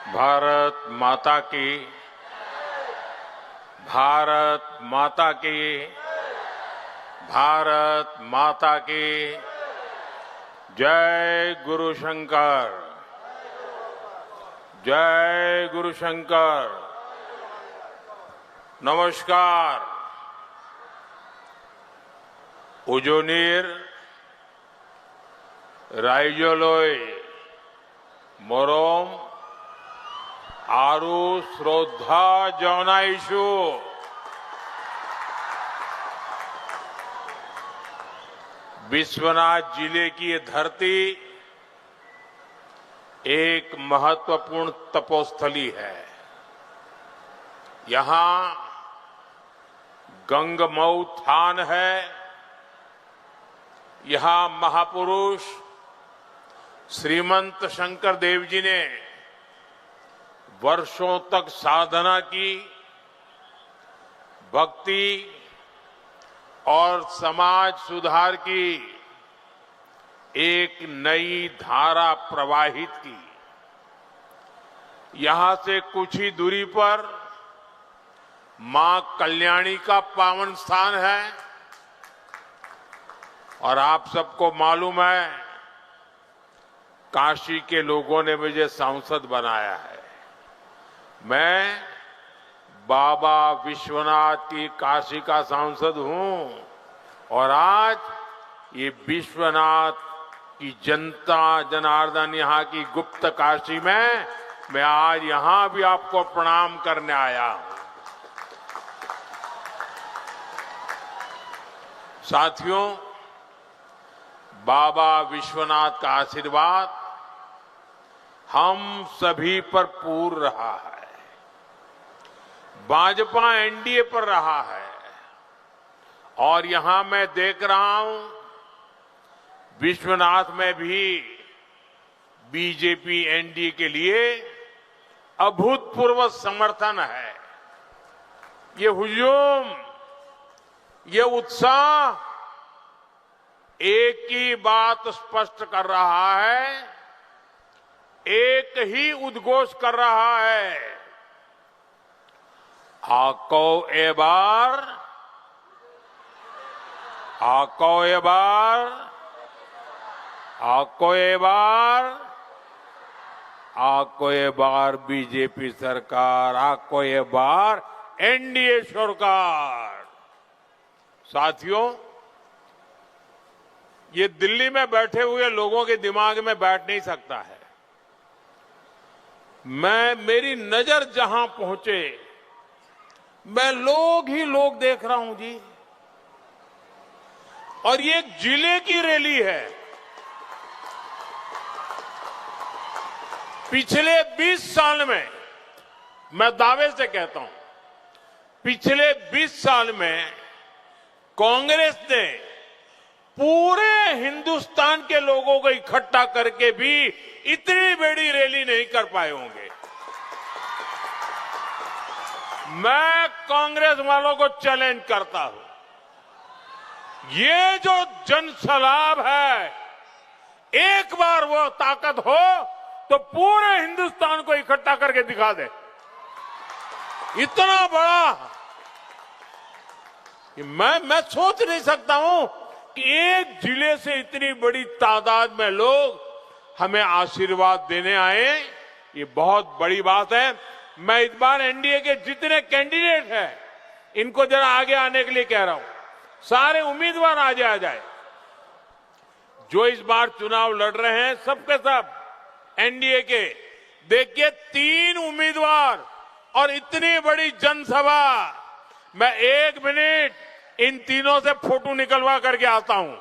भारत माता की, भारत माता की, भारत माता की जय गुरु शंकर, जय गुरु शंकर। नमस्कार। उजोनीर राइजोलोय मोरोम आरु श्रद्धा जनाइशु। विश्वनाथ जिले की ये धरती एक महत्वपूर्ण तपोस्थली है। यहां गंगमऊ थान है। यहां महापुरुष श्रीमंत शंकर देव जी ने वर्षों तक साधना की, भक्ति और समाज सुधार की एक नई धारा प्रवाहित की। यहां से कुछ ही दूरी पर मां कल्याणी का पावन स्थान है और आप सबको मालूम है काशी के लोगों ने मुझे सांसद बनाया है। मैं बाबा विश्वनाथ की काशी का सांसद हूं और आज ये विश्वनाथ की जनता जनार्दन यहाँ की गुप्त काशी में मैं आज यहां भी आपको प्रणाम करने आया हूं। साथियों, बाबा विश्वनाथ का आशीर्वाद हम सभी पर पूर्ण रहा है। भाजपा एनडीए पर रहा है और यहां मैं देख रहा हूं विश्वनाथ में भी बीजेपी एनडीए के लिए अभूतपूर्व समर्थन है। ये हुजूम, ये उत्साह एक ही बात स्पष्ट कर रहा है, एक ही उद्घोष कर रहा है, आको ए बार, आको ए बार, आको ए बार, आको ए बार बीजेपी सरकार, आको ए बार एनडीए सरकार। साथियों, ये दिल्ली में बैठे हुए लोगों के दिमाग में बैठ नहीं सकता है। मेरी नजर जहां पहुंचे मैं लोग ही लोग देख रहा हूं जी। और ये एक जिले की रैली है। पिछले 20 साल में, मैं दावे से कहता हूं, पिछले 20 साल में कांग्रेस ने पूरे हिंदुस्तान के लोगों को इकट्ठा करके भी इतनी बड़ी रैली नहीं कर पाए होंगे। मैं कांग्रेस वालों को चैलेंज करता हूं, ये जो जनसलाब है, एक बार वो ताकत हो तो पूरे हिंदुस्तान को इकट्ठा करके दिखा दे। इतना बड़ा मैं सोच नहीं सकता हूं कि एक जिले से इतनी बड़ी तादाद में लोग हमें आशीर्वाद देने आए। ये बहुत बड़ी बात है। मैं इस बार एनडीए के जितने कैंडिडेट हैं, इनको जरा आगे आने के लिए कह रहा हूं। सारे उम्मीदवार आगे आ जाए। जो इस बार चुनाव लड़ रहे हैं, सबके सब एनडीए के, देखिए 3 उम्मीदवार और इतनी बड़ी जनसभा। मैं 1 मिनट इन तीनों से फोटो निकलवा करके आता हूं।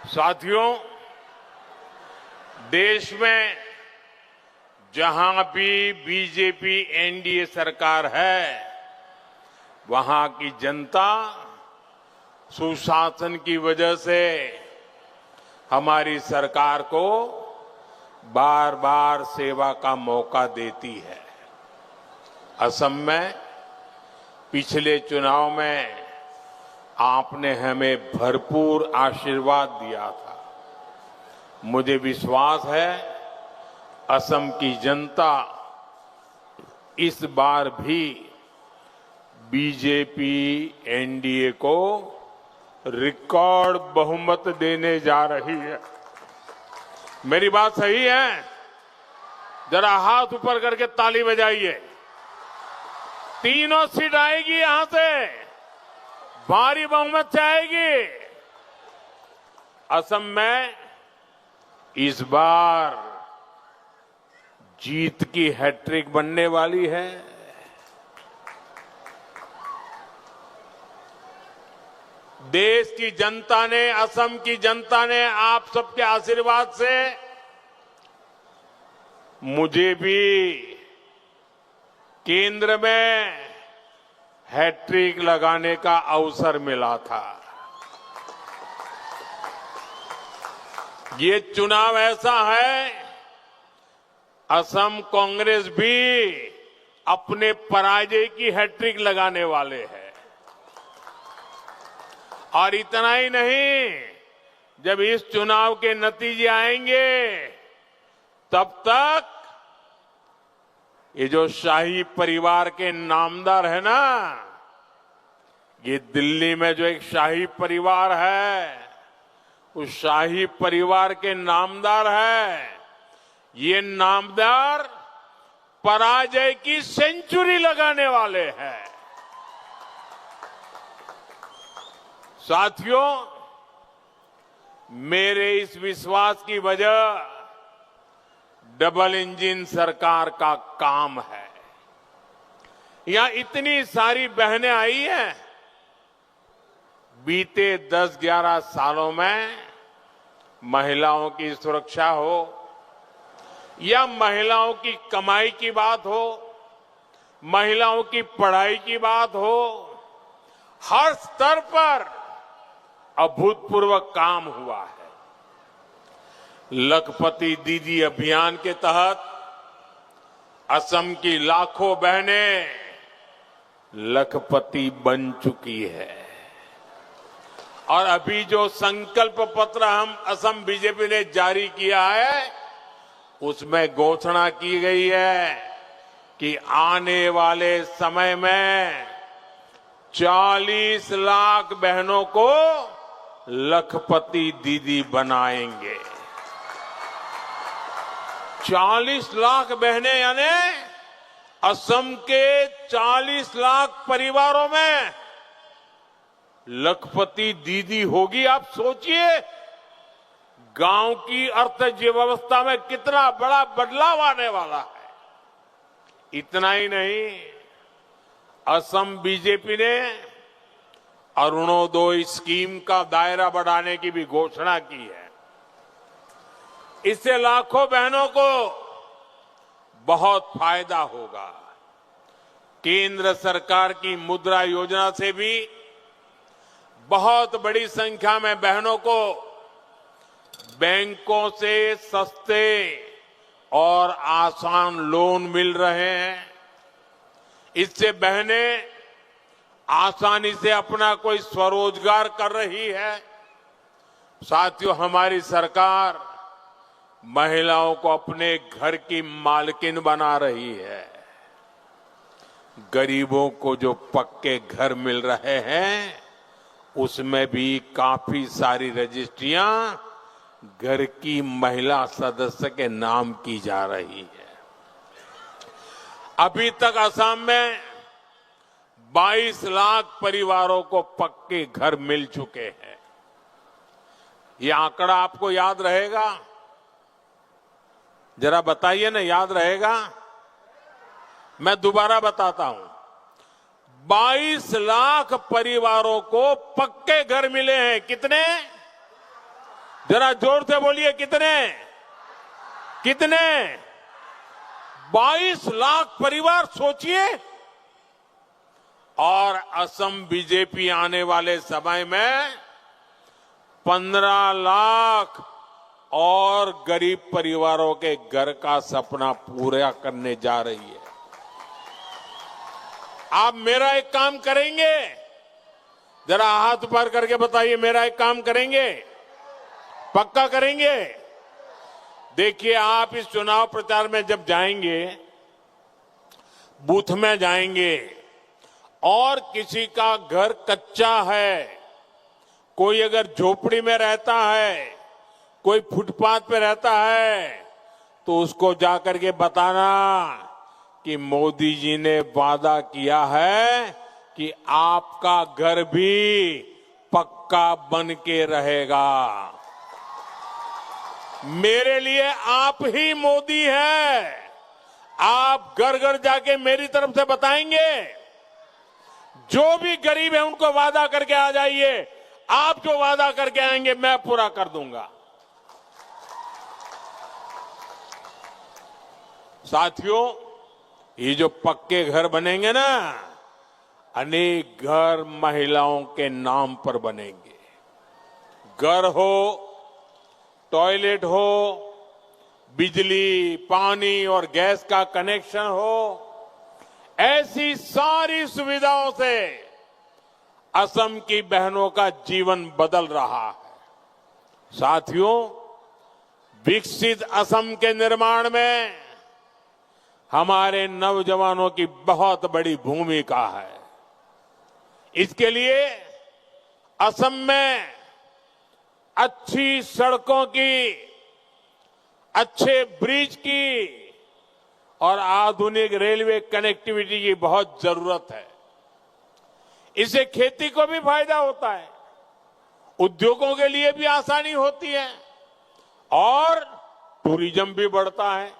साथियों, देश में जहां भी बीजेपी एनडीए सरकार है, वहां की जनता सुशासन की वजह से हमारी सरकार को बार बार सेवा का मौका देती है। असम में पिछले चुनाव में आपने हमें भरपूर आशीर्वाद दिया था। मुझे विश्वास है असम की जनता इस बार भी बीजेपी एनडीए को रिकॉर्ड बहुमत देने जा रही है। मेरी बात सही है? जरा हाथ ऊपर करके ताली बजाइए। तीनों सीट आएगी, यहां से भारी बहुमत से आएगी। असम में इस बार जीत की हैट्रिक बनने वाली है। देश की जनता ने, असम की जनता ने आप सबके आशीर्वाद से मुझे भी केंद्र में हैट्रिक लगाने का अवसर मिला था। ये चुनाव ऐसा है, असम कांग्रेस भी अपने पराजय की हैट्रिक लगाने वाले हैं। और इतना ही नहीं, जब इस चुनाव के नतीजे आएंगे तब तक ये जो शाही परिवार के नामदार है ना, ये दिल्ली में जो एक शाही परिवार है, उस शाही परिवार के नामदार है, ये नामदार पराजय की सेंचुरी लगाने वाले हैं। साथियों, मेरे इस विश्वास की वजह डबल इंजन सरकार का काम है। यहां इतनी सारी बहनें आई हैं। बीते 10-11 सालों में महिलाओं की सुरक्षा हो या महिलाओं की कमाई की बात हो, महिलाओं की पढ़ाई की बात हो, हर स्तर पर अभूतपूर्व काम हुआ है। लखपति दीदी अभियान के तहत असम की लाखों बहनें लखपति बन चुकी है। और अभी जो संकल्प पत्र हम असम बीजेपी ने जारी किया है, उसमें घोषणा की गई है कि आने वाले समय में 40 लाख बहनों को लखपति दीदी बनाएंगे। 40 लाख बहनें, यानी असम के 40 लाख परिवारों में लखपति दीदी होगी। आप सोचिए गांव की अर्थव्यवस्था में कितना बड़ा बदलाव आने वाला है। इतना ही नहीं, असम बीजेपी ने अरुणोदय स्कीम का दायरा बढ़ाने की भी घोषणा की है। इससे लाखों बहनों को बहुत फायदा होगा। केंद्र सरकार की मुद्रा योजना से भी बहुत बड़ी संख्या में बहनों को बैंकों से सस्ते और आसान लोन मिल रहे हैं। इससे बहनें आसानी से अपना कोई स्वरोजगार कर रही है। साथियों, हमारी सरकार महिलाओं को अपने घर की मालकिन बना रही है। गरीबों को जो पक्के घर मिल रहे हैं, उसमें भी काफी सारी रजिस्ट्रियां घर की महिला सदस्य के नाम की जा रही है। अभी तक असम में 22 लाख परिवारों को पक्के घर मिल चुके हैं। ये आंकड़ा आपको याद रहेगा? जरा बताइए ना, याद रहेगा? मैं दोबारा बताता हूं। 22 लाख परिवारों को पक्के घर मिले हैं। कितने? जरा जोर से बोलिए, कितने? कितने? 22 लाख परिवार। सोचिए, और असम बीजेपी आने वाले समय में 15 लाख और गरीब परिवारों के घर का सपना पूरा करने जा रही है। आप मेरा एक काम करेंगे? जरा हाथ ऊपर करके बताइए, मेरा एक काम करेंगे? पक्का करेंगे? देखिए, आप इस चुनाव प्रचार में जब जाएंगे, बूथ में जाएंगे और किसी का घर कच्चा है, कोई अगर झोपड़ी में रहता है, कोई फुटपाथ पे रहता है, तो उसको जाकर के बताना कि मोदी जी ने वादा किया है कि आपका घर भी पक्का बन के रहेगा। मेरे लिए आप ही मोदी हैं। आप घर घर जाके मेरी तरफ से बताएंगे, जो भी गरीब है उनको वादा करके आ जाइए। आप जो वादा करके आएंगे मैं पूरा कर दूंगा। साथियों, ये जो पक्के घर बनेंगे ना, अनेक घर महिलाओं के नाम पर बनेंगे। घर हो, टॉयलेट हो, बिजली, पानी और गैस का कनेक्शन हो, ऐसी सारी सुविधाओं से असम की बहनों का जीवन बदल रहा है। साथियों, विकसित असम के निर्माण में हमारे नौजवानों की बहुत बड़ी भूमिका है। इसके लिए असम में अच्छी सड़कों की, अच्छे ब्रिज की और आधुनिक रेलवे कनेक्टिविटी की बहुत जरूरत है। इससे खेती को भी फायदा होता है, उद्योगों के लिए भी आसानी होती है और टूरिज्म भी बढ़ता है।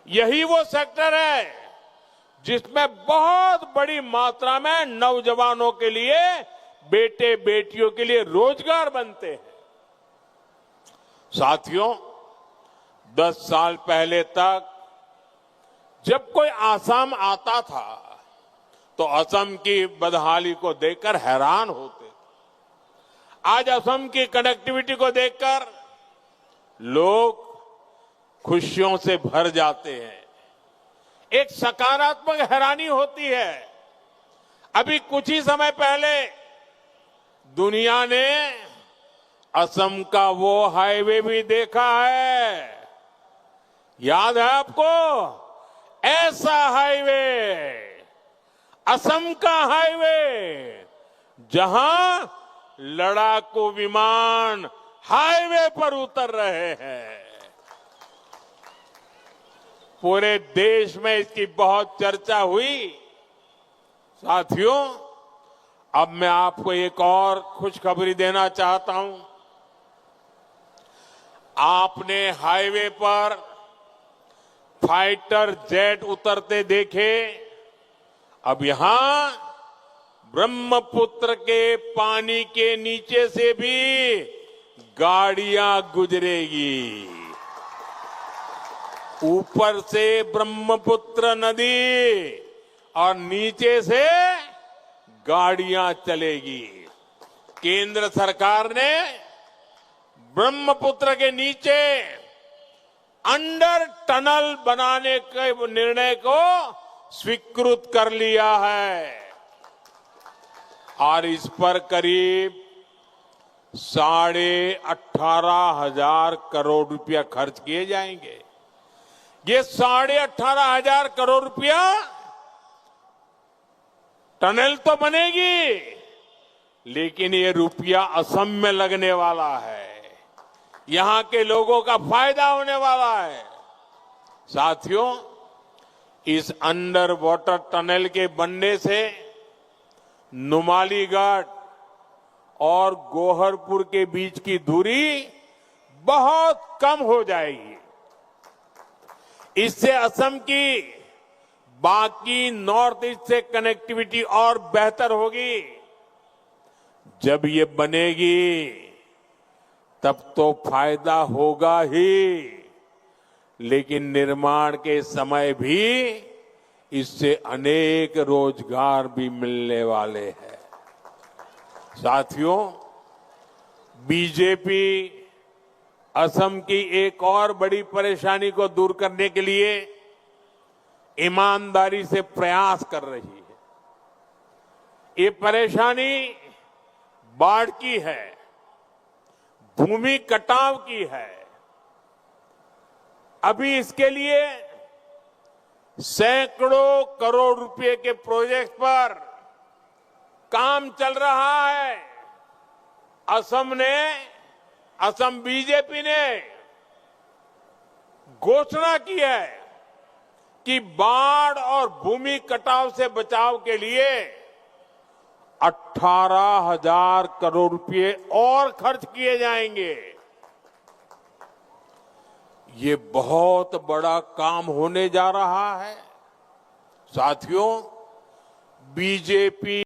यही वो सेक्टर है जिसमें बहुत बड़ी मात्रा में नौजवानों के लिए, बेटे बेटियों के लिए रोजगार बनते हैं। साथियों, 10 साल पहले तक जब कोई आसाम आता था तो असम की बदहाली को देखकर हैरान होते थे। आज असम की कनेक्टिविटी को देखकर लोग खुशियों से भर जाते हैं। एक सकारात्मक हैरानी होती है। अभी कुछ ही समय पहले दुनिया ने असम का वो हाईवे भी देखा है। याद है आपको? ऐसा हाईवे, असम का हाईवे, जहां लड़ाकू विमान हाईवे पर उतर रहे हैं। पूरे देश में इसकी बहुत चर्चा हुई। साथियों, अब मैं आपको एक और खुशखबरी देना चाहता हूं। आपने हाईवे पर फाइटर जेट उतरते देखे। अब यहां ब्रह्मपुत्र के पानी के नीचे से भी गाड़ियां गुजरेगी। ऊपर से ब्रह्मपुत्र नदी और नीचे से गाड़ियां चलेगी। केंद्र सरकार ने ब्रह्मपुत्र के नीचे अंडर टनल बनाने के निर्णय को स्वीकृत कर लिया है और इस पर करीब 18,500 करोड़ रुपया खर्च किए जाएंगे। ये 18,500 करोड़ रुपया टनल तो बनेगी, लेकिन ये रुपया असम में लगने वाला है। यहां के लोगों का फायदा होने वाला है। साथियों, इस अंडर वाटर टनल के बनने से नुमालीगढ़ और गोहरपुर के बीच की दूरी बहुत कम हो जाएगी। इससे असम की बाकी नॉर्थ ईस्ट से कनेक्टिविटी और बेहतर होगी। जब ये बनेगी तब तो फायदा होगा ही, लेकिन निर्माण के समय भी इससे अनेक रोजगार भी मिलने वाले हैं। साथियों, बीजेपी असम की एक और बड़ी परेशानी को दूर करने के लिए ईमानदारी से प्रयास कर रही है। ये परेशानी बाढ़ की है, भूमि कटाव की है। अभी इसके लिए सैकड़ों करोड़ रुपए के प्रोजेक्ट पर काम चल रहा है। असम बीजेपी ने घोषणा की है कि बाढ़ और भूमि कटाव से बचाव के लिए 18,000 करोड़ रुपए और खर्च किए जाएंगे। ये बहुत बड़ा काम होने जा रहा है। साथियों, बीजेपी